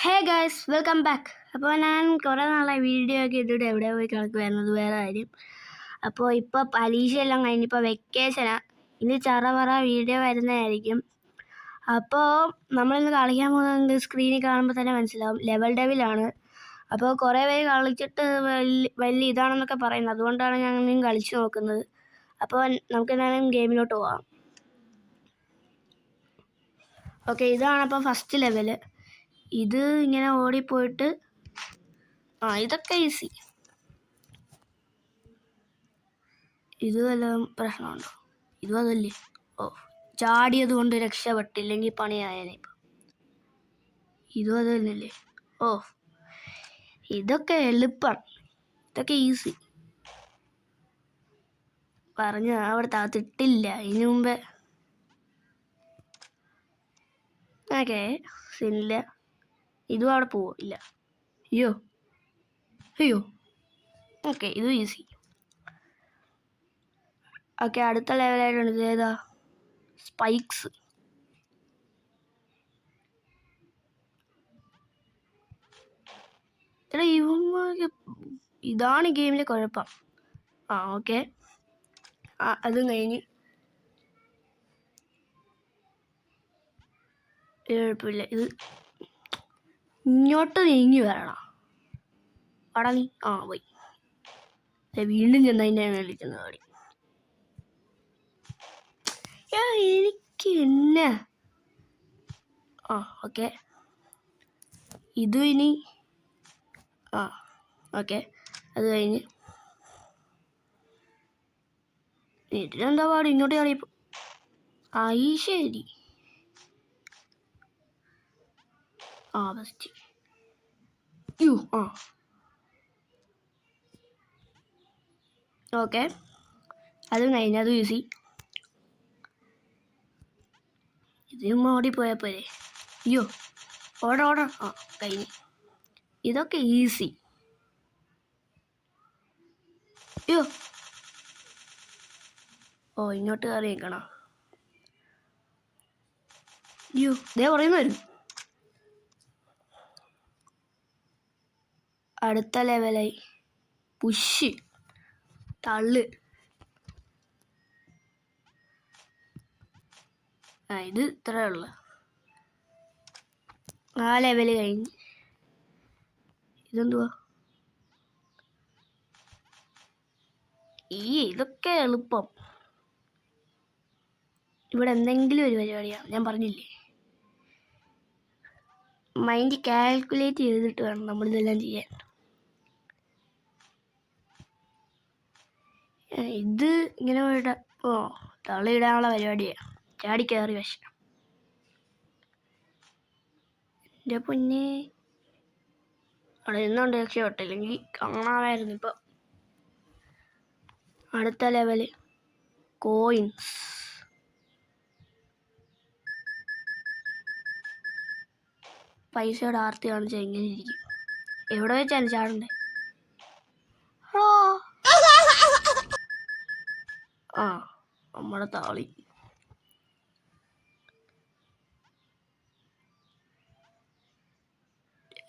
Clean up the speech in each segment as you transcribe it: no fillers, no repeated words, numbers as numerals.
Hey guys, welcome back. അപ്പോൾ ഞാൻ കുറേ നാളായി വീഡിയോ ഒക്കെ ഇട്ടിട്ട് എവിടെ പോയി കിടക്കുമായിരുന്നത് വേറെ കാര്യം. അപ്പോൾ ഇപ്പോൾ പരീക്ഷയെല്ലാം കഴിഞ്ഞിപ്പോൾ വെക്കേഷനാണ്. ഇനി ചറവറ വീഡിയോ വരുന്നതായിരിക്കും. അപ്പോൾ നമ്മളിന്ന് കളിക്കാൻ പോകുന്നത് സ്ക്രീനിൽ കാണുമ്പോൾ തന്നെ മനസ്സിലാവും, ലെവൽ ഡെവിലാണ്. അപ്പോൾ കുറേ പേര് കളിച്ചിട്ട് വലിയ ഇതാണെന്നൊക്കെ പറയുന്നത്, അതുകൊണ്ടാണ് ഞാൻ ഇനിയും കളിച്ച് നോക്കുന്നത്. അപ്പോൾ നമുക്ക് എന്തായാലും ഗെയിമിലോട്ട് പോകാം. ഓക്കെ, ഇതാണ് അപ്പോൾ ഫസ്റ്റ് ലെവല്. ഇത് ഇങ്ങനെ ഓടിപ്പോയിട്ട് ഇതൊക്കെ ഈസി. ഇത് വല്ലതും പ്രശ്നമുണ്ടോ? ഇതും അതല്ലേ. ചാടിയത് കൊണ്ട് രക്ഷപ്പെട്ടില്ലെങ്കിൽ പണിയായനെ. ഇതും അത് തന്നെയല്ലേ. ഇതൊക്കെ എളുപ്പം, ഇതൊക്കെ ഈസി. പറഞ്ഞ അവിടെ താത്തിട്ടില്ല ഇതിനു മുമ്പേ. ഓക്കെ, സിനില്ല. ഇതും അവിടെ പോവോ? ഇല്ല. അയ്യോ. ഓക്കെ, ഇതും ഈസി. ഓക്കെ, അടുത്ത ലെവലായിട്ടുണ്ട്. ഇത് ഏതാ? സ്പൈക്സ്. ഇതാണ് ഗെയിമിലെ കുഴപ്പം. ഓക്കെ, അതും കഴിഞ്ഞ്. കുഴപ്പമില്ല. ഇത് ഇങ്ങോട്ട് നീങ്ങി വരണം. അവിടെ നീ പോയി. വീണ്ടും ചെന്നതിൻ്റെ വിളിക്കുന്ന പാടി. എനിക്ക് എന്നെ ഓക്കെ, ഇതും ഇനി ഓക്കെ, അത് കഴിഞ്ഞ്. ഇതിലെന്താ പാട്? ഇങ്ങോട്ട് ചാടിയപ്പോ ഈ ശരി. ബെസ്റ്റ്. ഓക്കെ, അതും കഴിഞ്ഞ്. അതും ഈസി. ഇതും ഓടിപ്പോയാൽ പോരെ. ഓടാ. കഴിഞ്ഞ്. ഇതൊക്കെ ഈസി. ഇങ്ങോട്ട് കയറി നിൽക്കണം. ദേ പറയുന്ന വരും. അടുത്ത ലെവലായി. പുഷ്, തള്ള്. ഇത് ഇത്രേ ഉള്ളു. ലെവല് കഴിഞ്ഞ്. ഇതെന്തുവാ? ഇതൊക്കെ എളുപ്പം. ഇവിടെ എന്തെങ്കിലും ഒരു പരിപാടിയാണ്. ഞാൻ പറഞ്ഞില്ലേ, മൈൻഡ് കാൽക്കുലേറ്റ് ചെയ്തിട്ട് വേണം നമ്മളിതെല്ലാം ചെയ്യാൻ. ഇത് ഇങ്ങനെ പോയിട്ട് തള്ളിയിടാനുള്ള പരിപാടിയാണ്. ചാടി കയറി വശം. എൻ്റെ പൊന്നെ, അവിടെ നിന്നുകൊണ്ട് രക്ഷപ്പെട്ടില്ലെങ്കിൽ കാണാമായിരുന്നു ഇപ്പം. അടുത്ത ലെവല് കോയിൻസ്. പൈസയുടെ ആർത്തി കാണിച്ചാൽ എങ്ങനെ ഇരിക്കും? എവിടെ വെച്ചാണ് ചാടണ്ടേ? നമ്മുടെ താളി.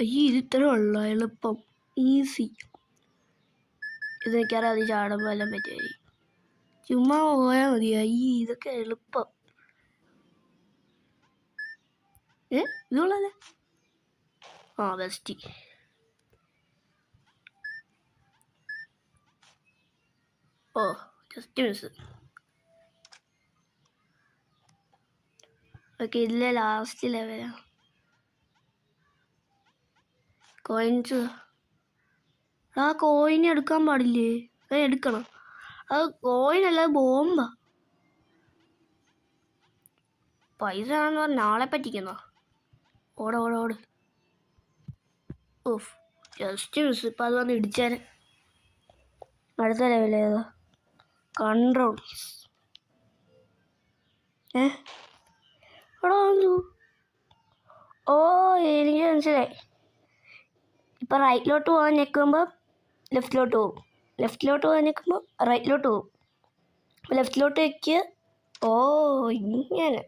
ഇത് ഇത്ര ഉള്ള എളുപ്പം, ഈസി. ഇതൊക്കെയാലും അത് ചാടുമ്പോൾ എല്ലാം പറ്റിയായി. ചുമ്മാ പോയാൽ മതിയാ. ഇതൊക്കെ എളുപ്പം. ഇതുള്ളല്ലേ. ബെസ്റ്റ്. Just miss. ഓക്കെ, ഇതിലെ ലാസ്റ്റ് ലെവലാണ്. കോയിൻസ്. കോയിൻ എടുക്കാൻ പാടില്ലേ? എടുക്കണം. അത് കോയിനല്ല, ബോംബാ. പൈസ ആണെന്ന് പറഞ്ഞാൽ നാളെ പറ്റിക്കുന്നോ? ഓട്. Just miss. ഇപ്പം അത് വന്ന് ഇടിച്ചാൽ. അടുത്ത ലെവൽ ഏതാ? കൺട്രോൾസ്. എനിക്ക് മനസ്സിലായി. ഇപ്പം റൈറ്റിലോട്ട് പോകാൻ നിൽക്കുമ്പോൾ ലെഫ്റ്റിലോട്ട് പോകും. ലെഫ്റ്റിലോട്ട് പോകാൻ നിൽക്കുമ്പോൾ റൈറ്റിലോട്ട് പോകും. അപ്പം ലെഫ്റ്റിലോട്ട് വയ്ക്കുക. ഇങ്ങനെ.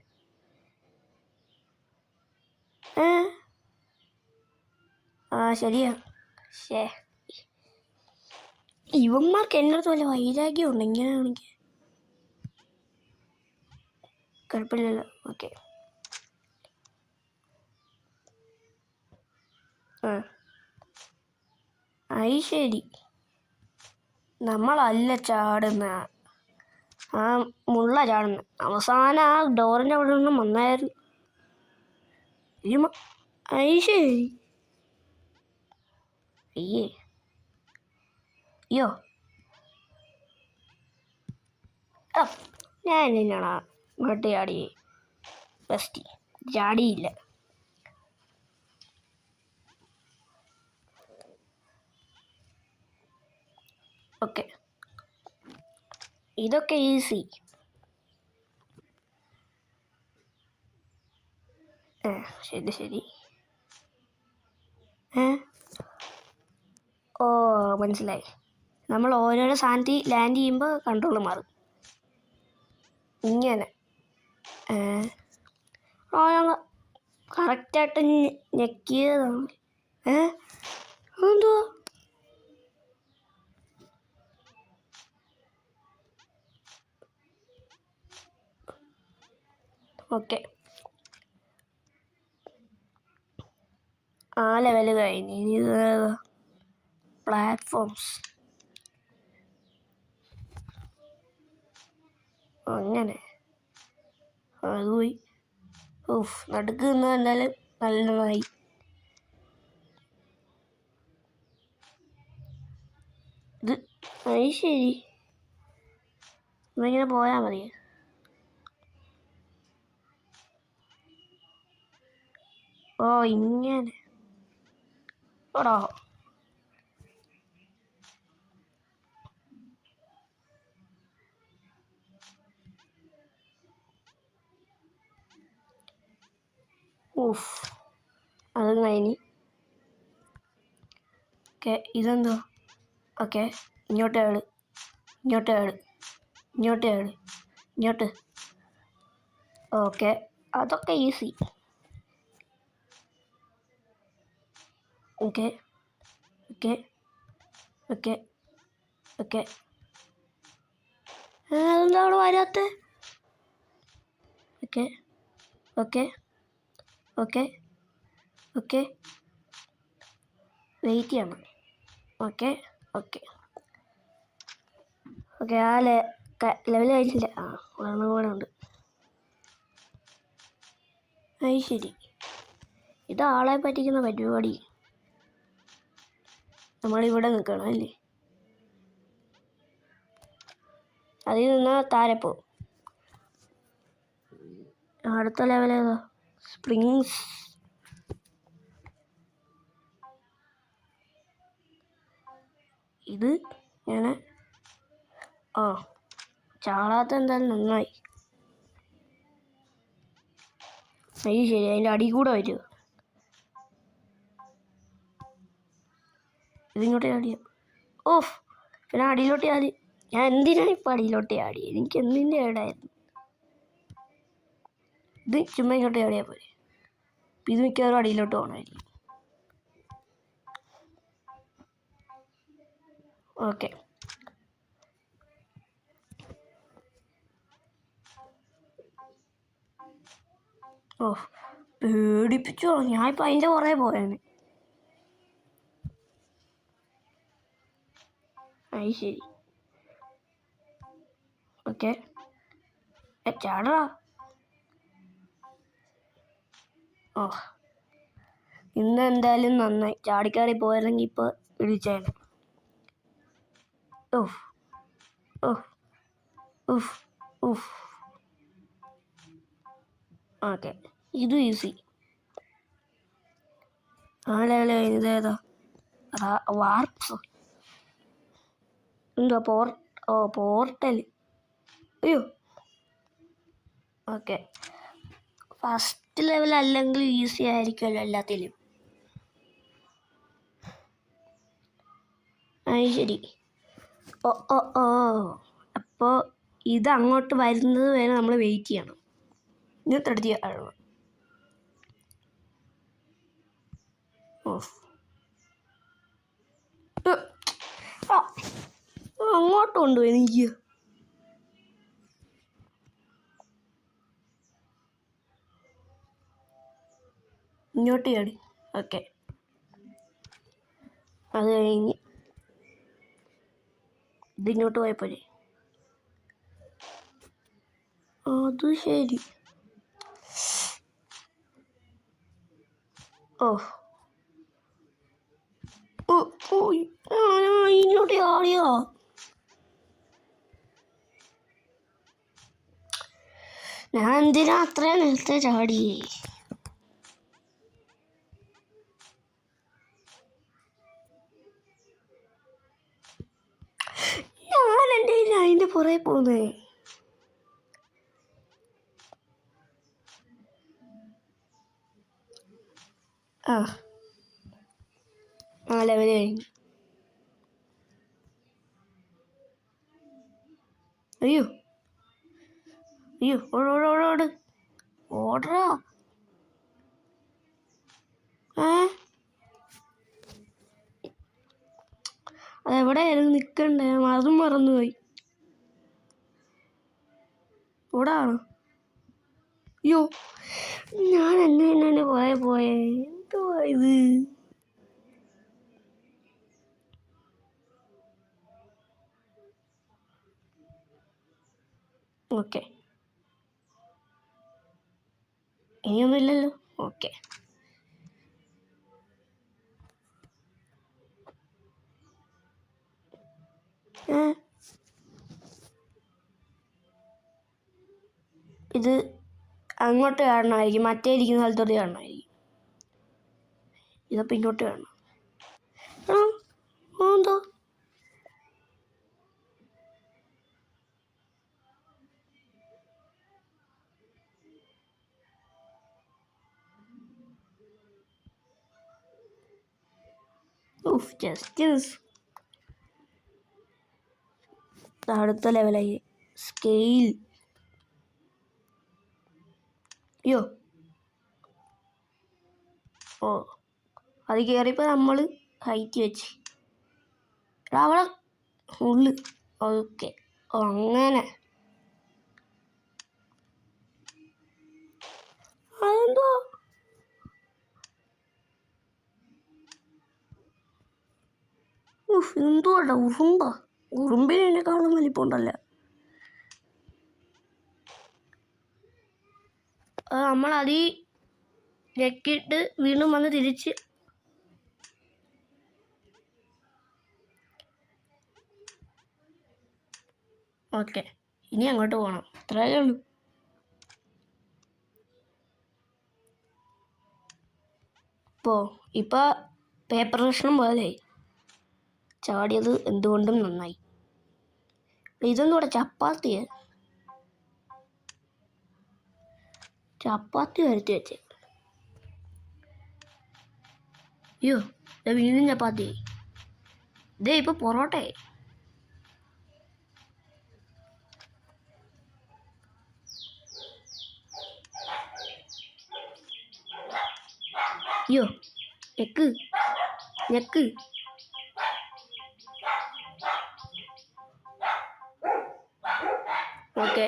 ആ ശരിയാ. ശേ, ഇവന്മാർക്ക് എൻ്റെ അടുത്ത് വല്ല വൈരാഗ്യമുണ്ട് ഇങ്ങനെയാണെങ്കിൽ. കുഴപ്പമില്ലല്ലോ. ഓക്കെ. അത് ശരി, നമ്മളല്ല ചാടുന്ന, ആ മുള്ള ചാടുന്ന. അവസാനം ആ ഡോറിൻ്റെ അവിടെ നിന്നും വന്നായിരുന്നു. അത് ശരി. അയ്യോ ഞാൻ തന്നെയാണോ ഇങ്ങോട്ട് ചാടി? ബെസ്റ്റ് ചാടിയില്ല. ഓക്കെ, ഇതൊക്കെ ഈസി. ശരി. ഓ മനസ്സിലായി. നമ്മൾ ഓരോരോ സാധനത്തിൽ ലാൻഡ് ചെയ്യുമ്പോൾ കൺട്രോൾ മാറും. ഇങ്ങനെ കറക്റ്റായിട്ട് ഞെക്കിയതാണ്. എന്തുവാ? ഓക്കെ, ആ ലെവൽ കഴിഞ്ഞ്. ഇനി പ്ലാറ്റ്ഫോംസ്. അങ്ങനെ അത് പോയി. നടുക്ക് നിന്ന് എന്തായാലും നല്ലതായി. ഇത് അത് ശരി, ഇങ്ങനെ പോയാൽ മതി. ഓ ഇങ്ങനെ ഓടോ. അത് കഴിഞ്ഞ്. ഓക്കെ, ഇതെന്തോ? ഓക്കെ, ഇങ്ങോട്ട്. ഓക്കെ, അതൊക്കെ ഈസി. ഓക്കെ. അതെന്താ അവിടെ വരാത്ത? ഓക്കെ വെയിറ്റ് ചെയ്യണം. ഓക്കെ ആ ലെവൽ കഴിഞ്ഞില്ല. ഒരെണ്ണം കൂടെ ഉണ്ട്. അത് ശരി, ഇത് ആളെ പറ്റിക്കുന്ന പരിപാടി. നമ്മളിവിടെ നിൽക്കണം അല്ലേ? അതിൽ നിന്നാൽ താരെ പോവും. അടുത്ത ലെവൽ ഏതാ? സ്പ്രിങ്സ്. ഇത് ഞാൻ ചാടാത്ത എന്തായാലും നന്നായി. അത് ശരി, അതിൻ്റെ അടി കൂടെ വരുമോ? ഇതിങ്ങോട്ട് ചാടിയ പിന്നെ അടിയിലോട്ട് ചാടി. ഞാൻ എന്തിനാണ് ഇപ്പം അടിയിലോട്ട് ചാടി? എനിക്ക് എന്തിൻ്റെ ഇടായിരുന്നു? ഇത് ചുമ്മാ ഇങ്ങോട്ട് ചാടിയാൽ പോരെ. ഇത് മിക്കവാറും അടിയിലോട്ട് പോകണമായിരിക്കും. ഓക്കെ, പേടിപ്പിച്ചോ. ഞാനിപ്പോൾ അതിൻ്റെ കുറേ പോയാണ്. അത് ശരി. ഓക്കെ, ചാടാ. ഇന്ന് എന്തായാലും നന്നായി. ചാടിക്കാറി പോയിരുന്നെങ്കിൽ ഇപ്പോൾ ഇടിച്ചേനെ. ഓക്കെ, ഇത് ഈസി. ആ ലെവൽ ഇതേതാ? വാർപ്സ്. എന്തുവാ? പോർട്ടൽ. അയ്യോ. ഓക്കെ, ഫസ്റ്റ് ലെവൽ അല്ലെങ്കിൽ ഈസി ആയിരിക്കുമല്ലോ എല്ലാത്തിലും. അത് ശരി. അപ്പോൾ ഇത് അങ്ങോട്ട് വരുന്നത് വരെ നമ്മൾ വെയിറ്റ് ചെയ്യണം. ഇങ്ങനത്തെ അടുത്ത് ഓട്ടം ഉണ്ടോ എനിക്ക്? ഇങ്ങോട്ട് ചാടി. ഓക്കെ, അത് കഴിഞ്ഞ് ഇതിങ്ങോട്ട് പോയപ്പോഴേ അത് ശരി. ഓ ഇങ്ങോട്ട് ചാടിയോ? ഞാൻ എന്തിനാ അത്രയും നേരത്തെ ചാടിയേ? ഞാനെൻ്റെ അതിൻ്റെ പുറകെ പോകുന്നേ. ആ ലെവല് കഴിഞ്ഞു. അയ്യോ ഓടോട് ഓടറാ. അതെവിടെയായിരുന്നു നിൽക്കണ്ടേ? അതും മറന്നുപോയി. ഓടാണോ? അയ്യോ, ഞാൻ എന്നെ പുറകെ പോയേ. എന്തുവാ ഇത്? ഓക്കെ, ഇനിയൊന്നുമില്ലല്ലോ. ഓക്കെ, ഇത് അങ്ങോട്ട് കാണണമായിരിക്കും, മറ്റേ ഇരിക്കുന്ന സ്ഥലത്തോട്ട് കാണണമായിരിക്കും. ഇതപ്പോൾ ഇങ്ങോട്ട് കാണണം. എന്തോ അടുത്ത ലെവലായി. സ്കെയിൽ. അയ്യോ, ഓ അത് കയറിയപ്പോൾ നമ്മൾ ഹൈറ്റ് വെച്ച് അവിടെ ഉള്ളു. ഓക്കെ, അങ്ങനെ. അതെന്തോ എന്തുവാ ഉറുമ്പിനെക്കാളും വലിപ്പമുണ്ടല്ലോ. നമ്മളതീ ഞെക്കിയിട്ട് വീണ്ടും വന്ന് തിരിച്ച്. ഓക്കെ, ഇനി അങ്ങോട്ട് പോകണം. അത്രയേ ഉള്ളൂ. ഇപ്പോൾ പേപ്പർ കഷ്ണം പോലെ ചാടിയത് എന്തുകൊണ്ടും നന്നായി. ഇതൊന്നും ചപ്പാത്തി വരുത്തി വെച്ചേ. അയ്യോ, വീണ്ടും ചപ്പാത്തി. ഇതേ ഇപ്പൊ പൊറോട്ടയായി. അയ്യോ, ഞെക്ക്. ഓക്കെ,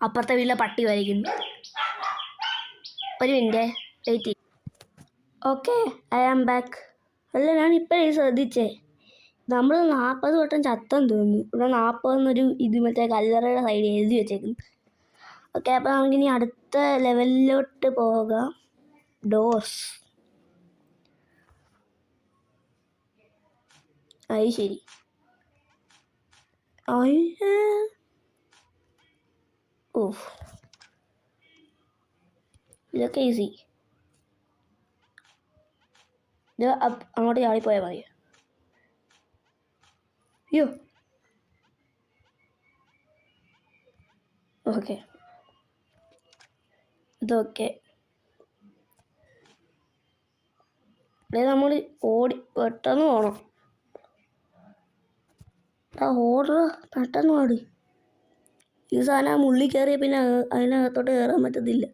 അപ്പുറത്തെ വീട്ടിലെ പട്ടി വരയ്ക്കുന്നു. ഒരു minute wait. Okay, I am back. അല്ല, ഞാൻ ഇപ്പോഴേ ശ്രദ്ധിച്ചേ, നമ്മൾ 40 വട്ടം ചത്തെന്ന് തോന്നുന്നു. ഇവിടെ 40 എന്നൊരു ഇത് മറ്റേ കല്ലറയുടെ സൈഡിൽ എഴുതി വെച്ചേക്കുന്നു. ഓക്കെ, അപ്പോൾ നമുക്കിനി അടുത്ത ലെവലിലോട്ട് പോകാം. ഡോർസ്. അത് ശരി. ഇതൊക്കെ ഈസി. ഇത് അങ്ങോട്ട് ചാടിപ്പോയാൽ മതി. അയ്യോ, ഓക്കെ, ഇതൊക്കെ നമ്മൾ ഓടി പെട്ടെന്ന് പോകണം. ഓർഡർ പെട്ടെന്ന് ഓടി. ഈ സാധനം മുള്ളിൽ കയറിയ പിന്നെ അതിനകത്തോട്ട് കയറാൻ പറ്റത്തില്ല.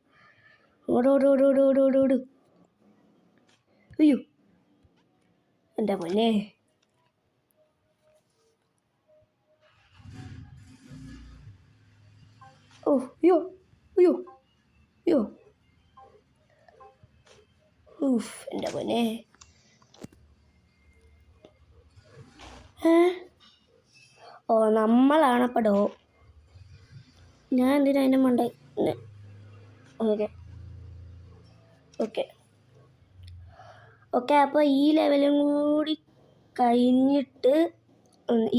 ഓടോട്. അയ്യോ, എൻ്റെ പൊന്നേ. ഓ അയ്യോ അയ്യോ അയ്യോ ഊഫ് എൻ്റെ പൊന്നെ. ഓ നമ്മളാണപ്പടോ. ഞാൻ എന്തിനാ അതിൻ്റെ മണ്ട. ഓക്കെ ഓക്കെ ഓക്കെ അപ്പോൾ ഈ ലെവലും കൂടി കഴിഞ്ഞിട്ട്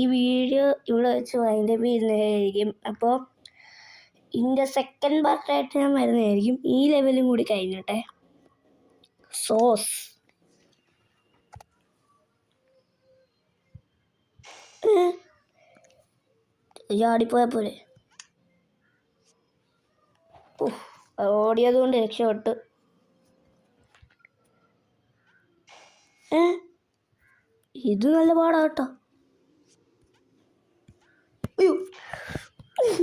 ഈ വീഡിയോ ഇവിടെ വെച്ച് വൈൻഡപ്പ് ചെയ്യുന്നതായിരിക്കും. അപ്പോൾ ഇതിൻ്റെ സെക്കൻഡ് പാർട്ടായിട്ട് ഞാൻ വരുന്നതായിരിക്കും. ഈ ലെവലും കൂടി കഴിഞ്ഞിട്ടെ. സോസ് ചാടിപ്പോയാൽ പോലെ. ഓടിയത് കൊണ്ട് രക്ഷപ്പെട്ട്. ഇത് നല്ല പാടാട്ടോ. അയ്യോ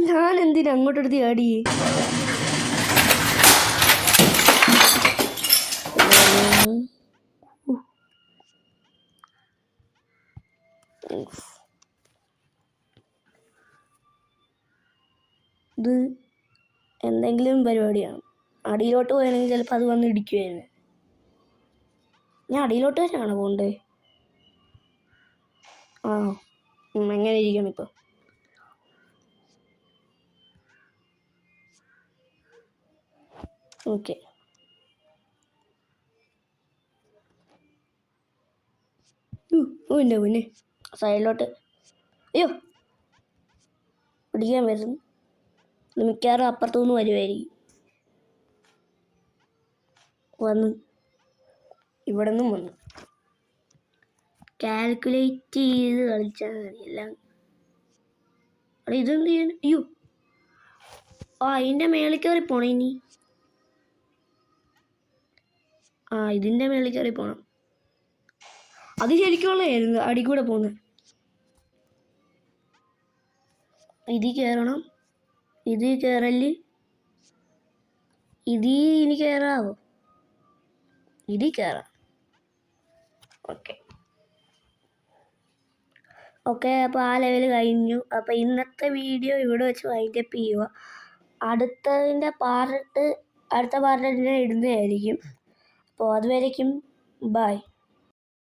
ഞാൻ എന്തിനാ അങ്ങോട്ടെടുത്ത് ചാടി. ഇത് എന്തെങ്കിലും പരിപാടിയാണ്. അടിയിലോട്ട് പോയാണെങ്കിൽ ചിലപ്പോൾ അത് വന്ന് ഇടിക്കുമായിരുന്നു. ഞാൻ അടിയിലോട്ട് തന്നെയാണോ പോകണ്ടേ? എങ്ങനെ ഇരിക്കണം ഇപ്പോൾ? ഓക്കെ എൻ്റെ പൊന്നെ സൈഡിലോട്ട്. അയ്യോ പിടിക്കാൻ വരുന്നു. മിക്കവാറും അപ്പുറത്തുനിന്ന് വരുമായിരിക്കും. വന്ന് ഇവിടെ നിന്നും വന്നു. കാൽക്കുലേറ്റ് ചെയ്ത് കളിച്ചാൽ മതി എല്ലാം. അവിടെ ഇതെന്ത് ചെയ്യാൻ? അയ്യോ അതിൻ്റെ മേളിൽ കയറി പോണം ഇനി. ഇതിൻ്റെ മേളിൽ കയറി പോണം. അത് ശരിക്കുള്ളതായിരുന്നു അടി കൂടെ പോകുന്നത്. ഇതിൽ കയറണം. ഇതിൽ കയറല്. ഇതിൽ ഇനി കയറാവോ? ഇതിൽ കയറാം. ഓക്കെ അപ്പോൾ ആ ലെവൽ കഴിഞ്ഞു. അപ്പോൾ ഇന്നത്തെ വീഡിയോ ഇവിടെ വെച്ച് വൈൻഡപ്പ് ചെയ്യുക. അടുത്ത പാർട്ട് ഞാൻ ഇടുന്നതായിരിക്കും. അപ്പോൾ അതുവരേക്കും ബൈ.